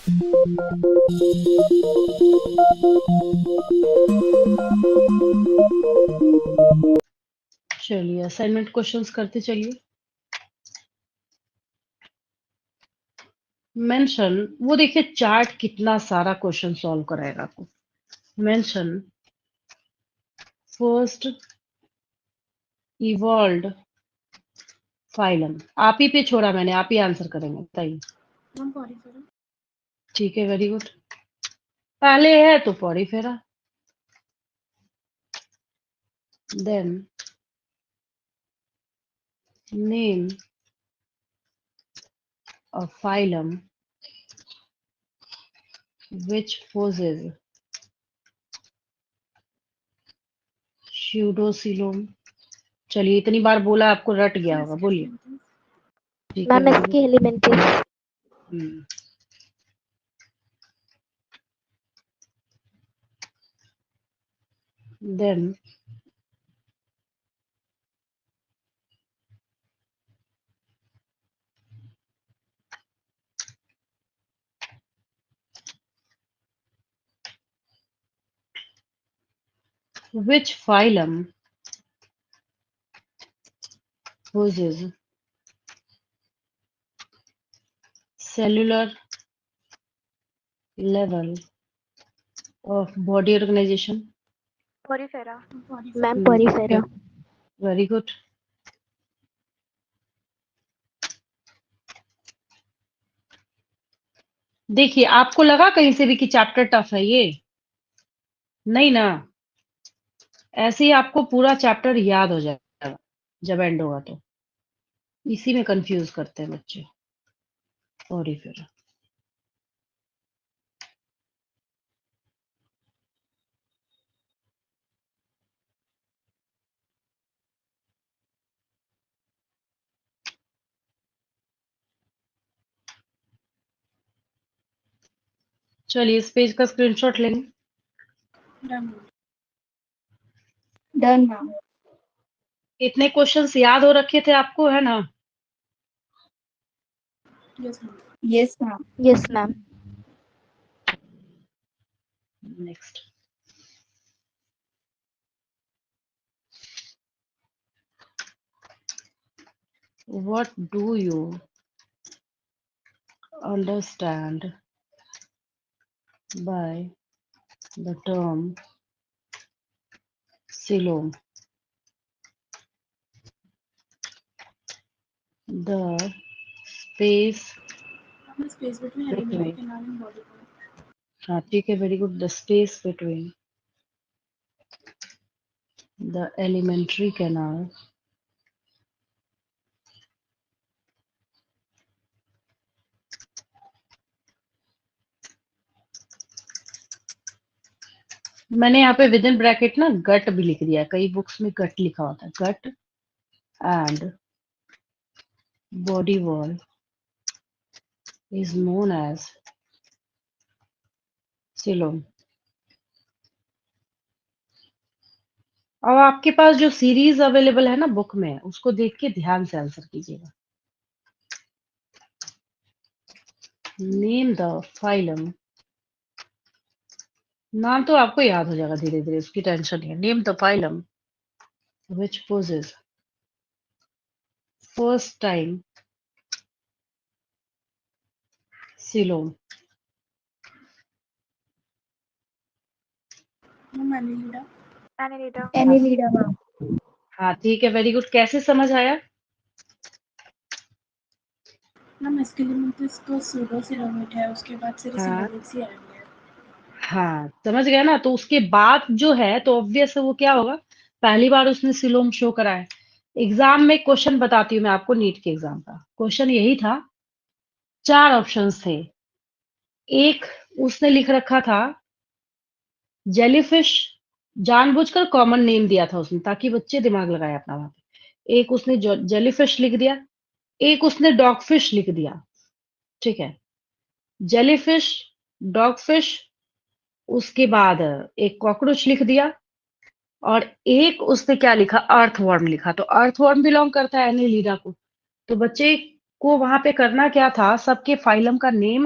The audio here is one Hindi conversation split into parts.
चलिए असाइनमेंट क्वेश्चंस करते चलिए। मेंशन, वो देखिए चार्ट कितना सारा क्वेश्चन सॉल्व कराएगा आपको। मेंशन फर्स्ट इवॉल्व्ड फाइलम, आप ही पे छोड़ा मैंने, आप ही आंसर करेंगे, बताइए। ठीक है, वेरी गुड। पहले है तो Porifera, then name of phylum which possesses pseudocoelom। चलिए इतनी बार बोला आपको रट गया होगा, बोलिए। ठीक है, मैम वेरी इसकी good. Elementaries then which phylum possesses cellular level of body organization। Porifera. Ma'am porifera. Very good. देखिए आपको लगा कहीं से भी कि चैप्टर टफ है ये? नहीं ना, ऐसे ही आपको पूरा चैप्टर याद हो जाएगा जब एंड होगा तो। इसी में कंफ्यूज करते हैं बच्चे। पॉरीफेरा, चलिए इस पेज का स्क्रीनशॉट लेंगे। Done ma'am. इतने क्वेश्चंस याद हो रखे थे आपको, है ना? Yes ma'am. Yes ma'am. Next, what do you understand by the term coelom? The space between, हाँ ठीक है, very good. The space between the alimentary canal मैंने यहाँ पे विद इन ब्रैकेट ना गट भी लिख दिया है, कई बुक्स में गट लिखा होता है। Gut and body wall is known as coelom. अब आपके पास जो सीरीज अवेलेबल है ना बुक में, उसको देख के ध्यान से आंसर कीजिएगा। नेम द फाइलम, नाम तो आपको याद हो जाएगा धीरे धीरे, उसकी टेंशन नहीं है। Name the phylum which possess first time coelom. Annelida. Annelida ma'am. हाँ ठीक है, वेरी गुड। कैसे समझ आया? मैम इसके लिए तो सूडोसिलोमेट है, उसके बाद से हाँ सिलोमिक्स ही आएंगे। हाँ, समझ गया ना? तो उसके बाद जो है तो ऑब्वियस है वो क्या होगा, पहली बार उसने सिलोम शो करा है। एग्जाम में क्वेश्चन बताती हूँ मैं आपको, नीट के एग्जाम का क्वेश्चन यही था। 4 ऑप्शंस थे। एक उसने लिख रखा था जेलीफिश, जानबूझकर कॉमन नेम दिया था उसने ताकि बच्चे दिमाग लगाए अपना वहां पे। एक उसने जेलीफिश लिख दिया, एक उसने डॉगफिश लिख दिया। ठीक है, जेलीफिश, डॉगफिश, उसके बाद एक कॉकरोच लिख दिया, और एक उसने क्या लिखा, अर्थवर्म लिखा। तो अर्थवर्म बिलोंग करता है एनिलीडा को। तो बच्चे को वहां पे करना क्या था, सबके फाइलम का नेम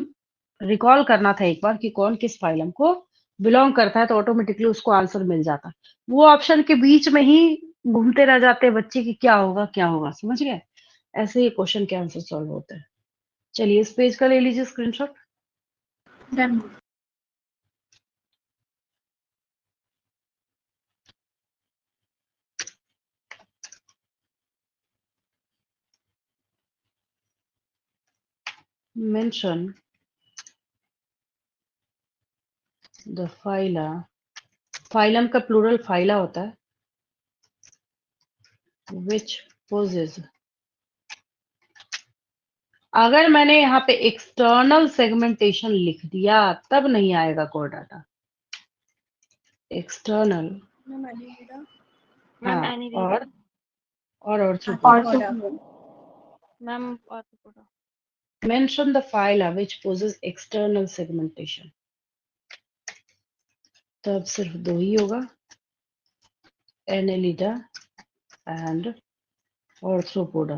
रिकॉल करना था एक बार कि कौन किस फाइलम को बिलोंग करता है, तो ऑटोमेटिकली उसको आंसर मिल जाता। वो ऑप्शन के बीच में ही घूमते रह जाते बच्चे कि क्या होगा, समझ गए? ऐसे ही क्वेश्चन के आंसर सॉल्व होते हैं। चलिए इस पेज का ले लीजिए screenshot. Done. Mention the phyla, phylum का प्लूरल फाइला होता है, विच पोजेस। अगर मैंने यहाँ पे एक्सटर्नल सेगमेंटेशन लिख दिया तब नहीं आएगा core data. External, ma'am Annelida, ma'am हाँ, एनीलिडा, और arthropoda, ma'am arthropoda. mention the phyla which possess external segmentation। तब सिर्फ दो ही होगा, एनेलिडा एंड ऑर्थ्रोपोडा।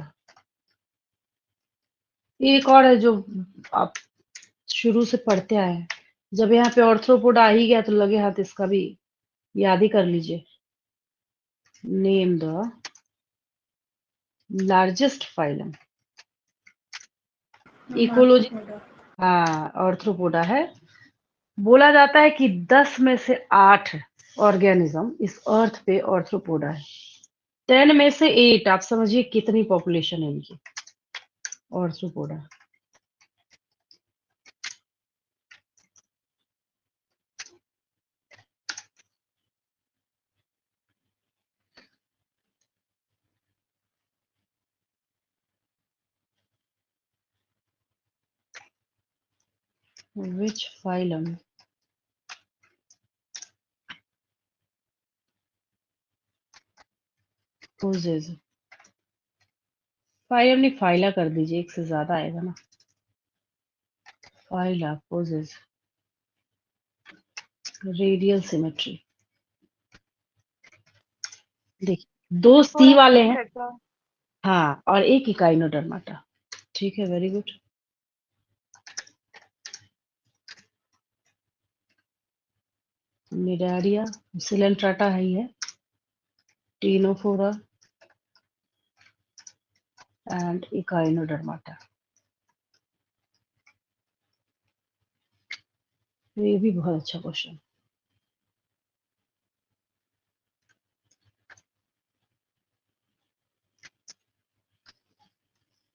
एक और है जो आप शुरू से पढ़ते आए हैं, जब यहाँ पे ऑर्थ्रोपोडा आ ही गया तो लगे हाथ इसका भी याद ही कर लीजिए। Name the largest phylum. Ecology, arthropoda, हाँ ऑर्थ्रोपोडा है। बोला जाता है कि 10 में से 8 ऑर्गेनिज्म इस अर्थ पे ऑर्थ्रोपोडा है। 10 में से 8, आप समझिए कितनी पॉपुलेशन है इनकी, Arthropoda. Which phylum possess, phylum नहीं फाइला कर दीजिए, एक से ज्यादा आएगा ना। Phyla possess radial symmetry. देखिए दो सी वाले हैं, हाँ, और एक इकाइनोडर्माटा। ठीक है, वेरी गुड। निडारिया, सिलेंट्राटा है ही है, टीनोफोरा एंड इकाइनोडर्माटा। ये भी बहुत अच्छा क्वेश्चन।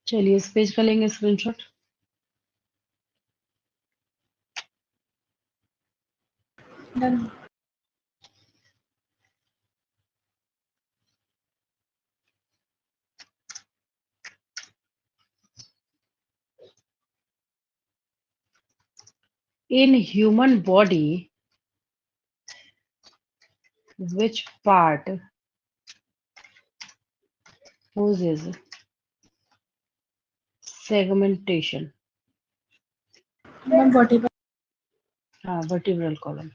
चलिए इस पेज का लेंगे screenshot. Done. In human body which part possess segmentation। Ma'am vertebral, हाँ, vertebral column.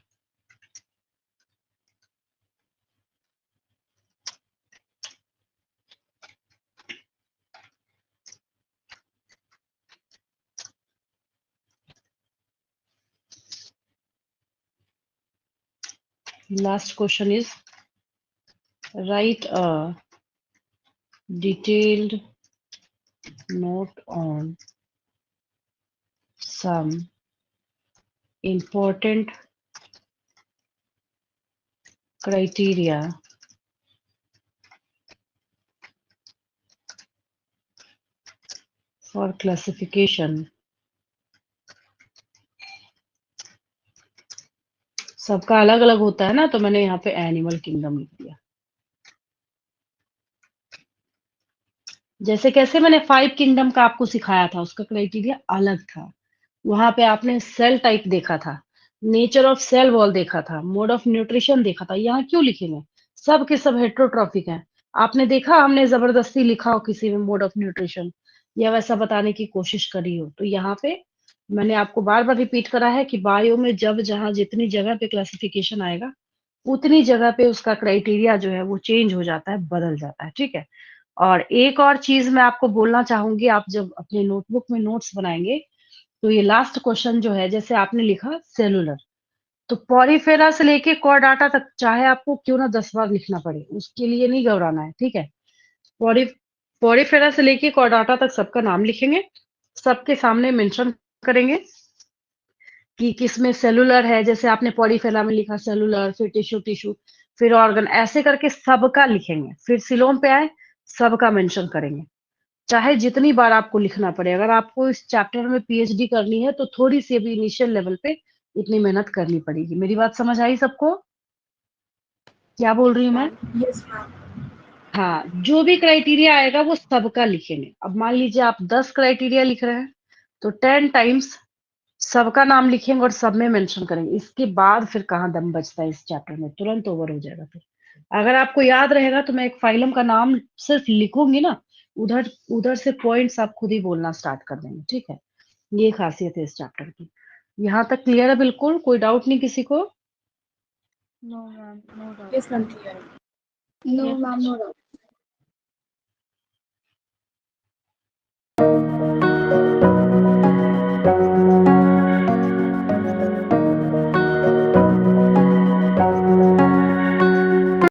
Last question is write a detailed note on some important criteria for classification। सबका अलग अलग होता है ना, तो मैंने यहाँ पे एनिमल किंगडम लिख दिया। जैसे कैसे मैंने 5 किंगडम का आपको सिखाया था, उसका क्राइटेरिया अलग था। वहां पे आपने सेल टाइप देखा था, नेचर ऑफ सेल वॉल देखा था, मोड ऑफ न्यूट्रिशन देखा था। यहाँ क्यों लिखेंगे, सब के सब हेट्रोट्रॉफिक हैं। आपने देखा हमने जबरदस्ती लिखा हो किसी में मोड ऑफ न्यूट्रिशन या वैसा बताने की कोशिश करी हो? तो यहाँ पे मैंने आपको बार बार रिपीट करा है कि बायो में जब जहां जितनी जगह पे क्लासिफिकेशन आएगा उतनी जगह पे उसका क्राइटेरिया जो है वो चेंज हो जाता है, बदल जाता है। ठीक है। और एक और चीज मैं आपको बोलना चाहूंगी, आप जब अपने नोटबुक में नोट्स बनाएंगे तो ये लास्ट क्वेश्चन जो है, जैसे आपने लिखा सेलुलर, तो पॉरीफेरा से लेके कॉर्डाटा तक चाहे आपको क्यों ना 10 बार लिखना पड़े, उसके लिए नहीं घबराना है, ठीक है। पॉरी पॉरीफेरा से लेके कॉर्डाटा तक सबका नाम लिखेंगे, सबके सामने मेंशन करेंगे कि किसमें सेलुलर है, जैसे आपने पॉरीफेरा में लिखा सेलुलर, फिर टिश्यू टिश्यू, फिर ऑर्गन, ऐसे करके सबका लिखेंगे। फिर सिलोम पे आए, सबका मेंशन करेंगे, चाहे जितनी बार आपको लिखना पड़े। अगर आपको इस चैप्टर में पीएचडी करनी है तो थोड़ी सी अभी इनिशियल लेवल पे इतनी मेहनत करनी पड़ेगी। मेरी बात समझ आई सबको? क्या बोल रही हूँ मैं? Yes ma'am. हाँ, जो भी क्राइटेरिया आएगा वो सबका लिखेंगे। अब मान लीजिए आप 10 क्राइटेरिया लिख रहे हैं, तो 10 टाइम्स सबका नाम लिखेंगे और सब में मेंशन करेंगे। इसके बाद फिर कहाँ दम बचता है इस चैप्टर में, तुरंत ओवर हो जाएगा। फिर अगर आपको याद रहेगा तो मैं एक फाइलम का नाम सिर्फ लिखूंगी ना, उधर उधर से पॉइंट्स आप खुद ही बोलना स्टार्ट कर देंगे, ठीक है। ये खासियत है इस चैप्टर की। यहाँ तक क्लियर है? बिल्कुल कोई डाउट नहीं किसी को? No, ma'am. No doubt. Yes ma'am clear. No, Yes, ma'am, no doubt.